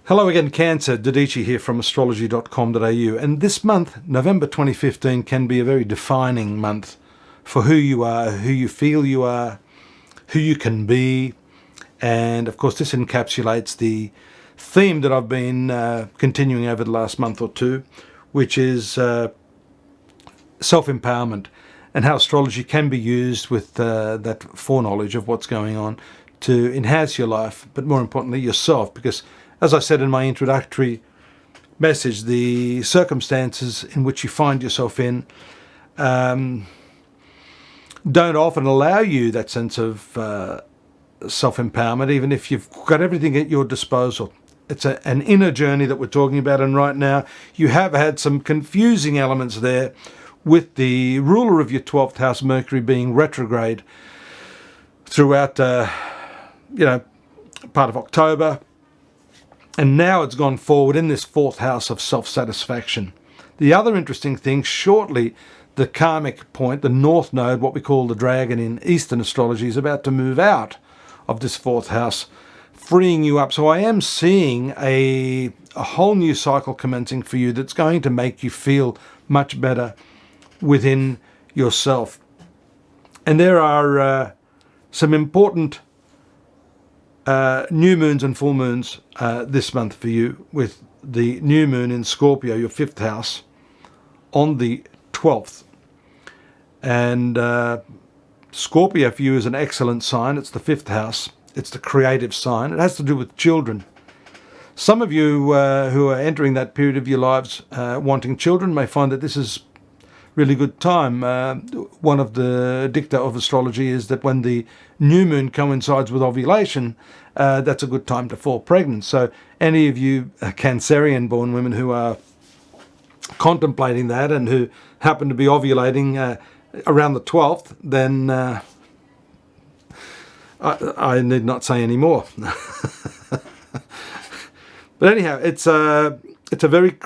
Hello again, Cancer. Dadhichi here from astrology.com.au. And this month, November 2015, can be a very defining month for who you are, who you feel you are, who you can be. And of course, this encapsulates the theme that I've been continuing over the last month or two, which is self-empowerment and how astrology can be used with that foreknowledge of what's going on to enhance your life, but more importantly, yourself. Because as I said in my introductory message, the circumstances in which you find yourself in don't often allow you that sense of self-empowerment, even if you've got everything at your disposal. It's an inner journey that we're talking about, and right now you have had some confusing elements there with the ruler of your 12th house, Mercury, being retrograde throughout part of October. And now it's gone forward in this 4th house of self-satisfaction. The other interesting thing, shortly, the karmic point, the north node, what we call the dragon in Eastern astrology, is about to move out of this 4th house, freeing you up. So I am seeing a whole new cycle commencing for you that's going to make you feel much better within yourself. And there are some important new moons and full moons this month for you, with the new moon in Scorpio, your 5th house, on the 12th. And Scorpio for you is an excellent sign. It's the 5th house. It's the creative sign. It has to do with children. Some of you who are entering that period of your lives wanting children may find that this is really good time. One of the dicta of astrology is that when the new moon coincides with ovulation, that's a good time to fall pregnant. So any of you Cancerian born women who are contemplating that and who happen to be ovulating around the 12th, then I need not say any more. But anyhow, it's a very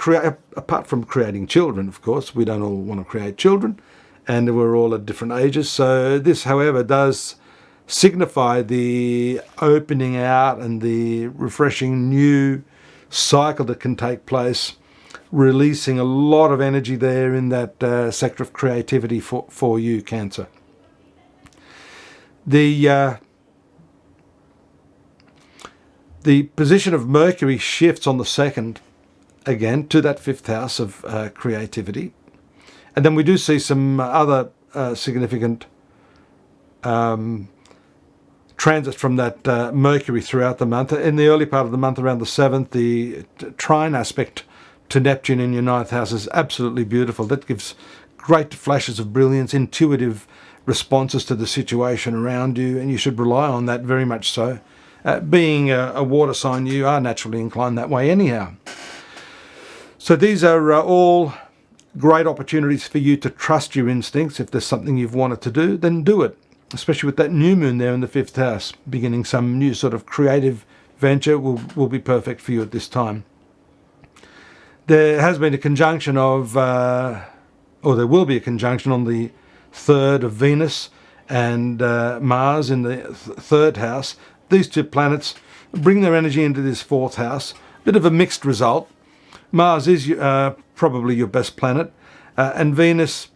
apart from creating children, of course, we don't all want to create children, and we're all at different ages. So this, however, does signify the opening out and the refreshing new cycle that can take place, releasing a lot of energy there in that sector of creativity for you, Cancer. The position of Mercury shifts on the 2nd, again, to that 5th house of creativity. And then we do see some other significant transits from that Mercury throughout the month. In the early part of the month, around the 7th, the trine aspect to Neptune in your 9th house is absolutely beautiful. That gives great flashes of brilliance, intuitive responses to the situation around you, and you should rely on that very much so. Being a water sign, you are naturally inclined that way anyhow. So these are all great opportunities for you to trust your instincts. If there's something you've wanted to do, then do it. Especially with that new moon there in the 5th house, beginning some new sort of creative venture will be perfect for you at this time. There has been a conjunction of, or there will be a conjunction on the 3rd of Venus and Mars in the 3rd house. These two planets bring their energy into this 4th house. Bit of a mixed result. Mars is probably your best planet, and Venus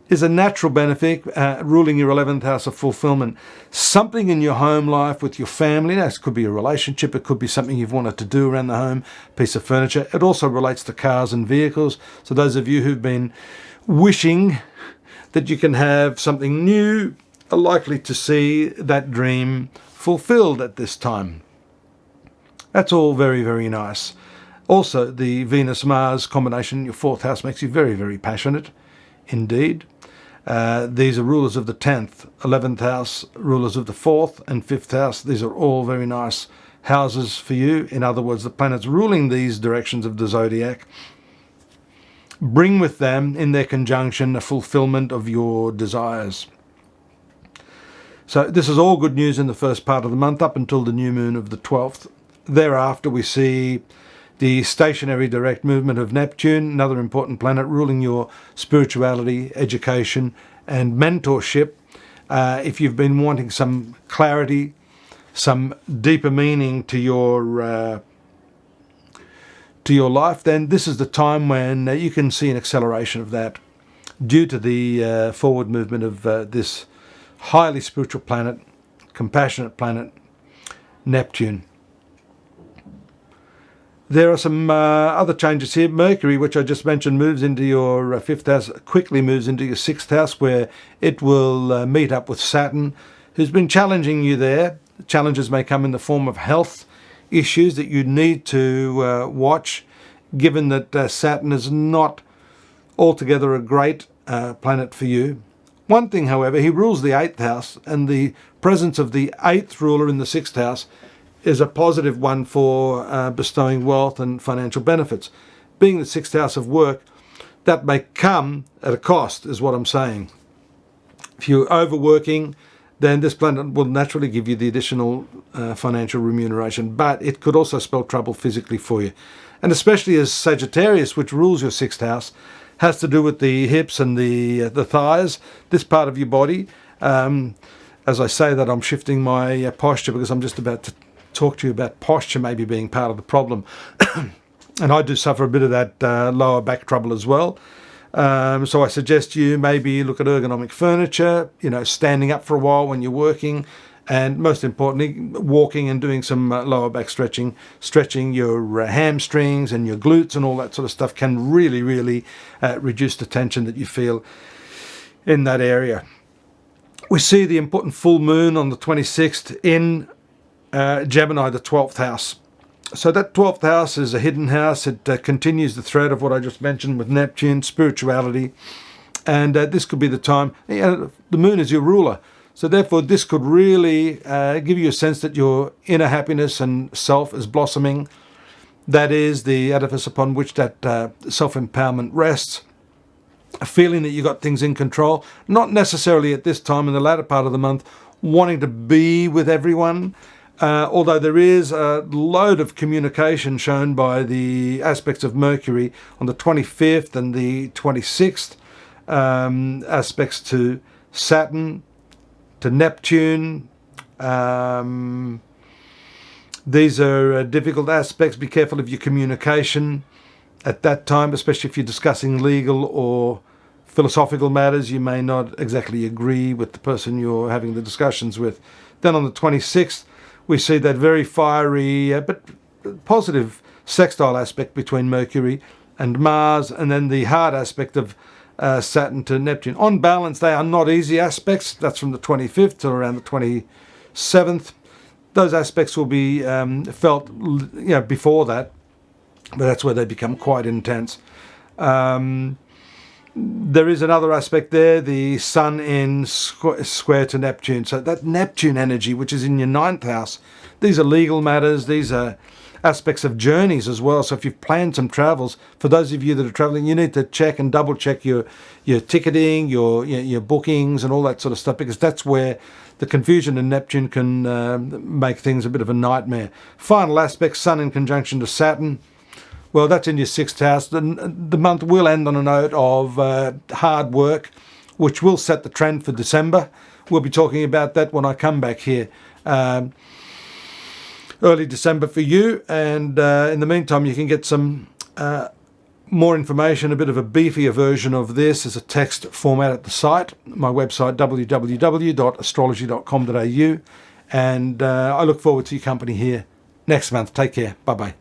is a natural benefic, ruling your 11th house of fulfillment. Something in your home life with your family. Now, it could be a relationship, it could be something you've wanted to do around the home, piece of furniture. It also relates to cars and vehicles. So those of you who've been wishing that you can have something new are likely to see that dream fulfilled at this time. That's all very, very nice. Also, the Venus-Mars combination in your 4th house makes you very, very passionate indeed. These are rulers of the 10th, 11th house, rulers of the 4th and 5th house. These are all very nice houses for you. In other words, the planets ruling these directions of the zodiac bring with them in their conjunction a fulfillment of your desires. So this is all good news in the first part of the month up until the new moon of the 12th. Thereafter we see the stationary direct movement of Neptune, another important planet ruling your spirituality, education and mentorship. If you've been wanting some clarity, some deeper meaning to your to your life, then this is the time when you can see an acceleration of that due to the forward movement of this highly spiritual planet, compassionate planet, Neptune. There are some other changes here. Mercury, which I just mentioned, moves into your fifth house, quickly moves into your sixth house, where it will meet up with Saturn, who's been challenging you there. The challenges may come in the form of health issues that you need to watch, given that Saturn is not altogether a great planet for you. One thing, however, he rules the eighth house, and the presence of the eighth ruler in the sixth house is a positive one for bestowing wealth and financial benefits. Being the sixth house of work, that may come at a cost, is what I'm saying. If you're overworking, then this planet will naturally give you the additional financial remuneration, but it could also spell trouble physically for you. And especially as Sagittarius, which rules your sixth house, has to do with the hips and the thighs, this part of your body. As I say that, I'm shifting my posture because I'm just about to talk to you about posture maybe being part of the problem. And I do suffer a bit of that lower back trouble as well. So I suggest you maybe look at ergonomic furniture, standing up for a while when you're working, and most importantly, walking and doing some lower back stretching. Stretching your hamstrings and your glutes and all that sort of stuff can really, really reduce the tension that you feel in that area. We see the important full moon on the 26th in Gemini, the 12th house. So that 12th house is a hidden house. It continues the thread of what I just mentioned with Neptune, spirituality. And this could be the time. The moon is your ruler. So therefore, this could really give you a sense that your inner happiness and self is blossoming. That is the edifice upon which that self-empowerment rests. A feeling that you got things in control. Not necessarily at this time in the latter part of the month wanting to be with everyone. Although there is a load of communication shown by the aspects of Mercury on the 25th and the 26th, aspects to Saturn, to Neptune. These are difficult aspects. Be careful of your communication at that time, especially if you're discussing legal or philosophical matters. You may not exactly agree with the person you're having the discussions with. Then on the 26th, we see that very fiery but positive sextile aspect between Mercury and Mars, and then the hard aspect of Saturn to Neptune. On balance, they are not easy aspects. That's from the 25th to around the 27th. Those aspects will be felt before that, but that's where they become quite intense. There is another aspect there, the Sun in square to Neptune. So that Neptune energy, which is in your ninth house, these are legal matters. These are aspects of journeys as well. So if you've planned some travels, for those of you that are traveling, you need to check and double check your ticketing, your bookings and all that sort of stuff, because that's where the confusion in Neptune can make things a bit of a nightmare. Final aspect, Sun in conjunction to Saturn. Well, that's in your sixth house. The month will end on a note of hard work, which will set the trend for December. We'll be talking about that when I come back here. Early December for you. And in the meantime, you can get some more information, a bit of a beefier version of this as a text format at the site. My website, www.astrology.com.au. And I look forward to your company here next month. Take care. Bye-bye.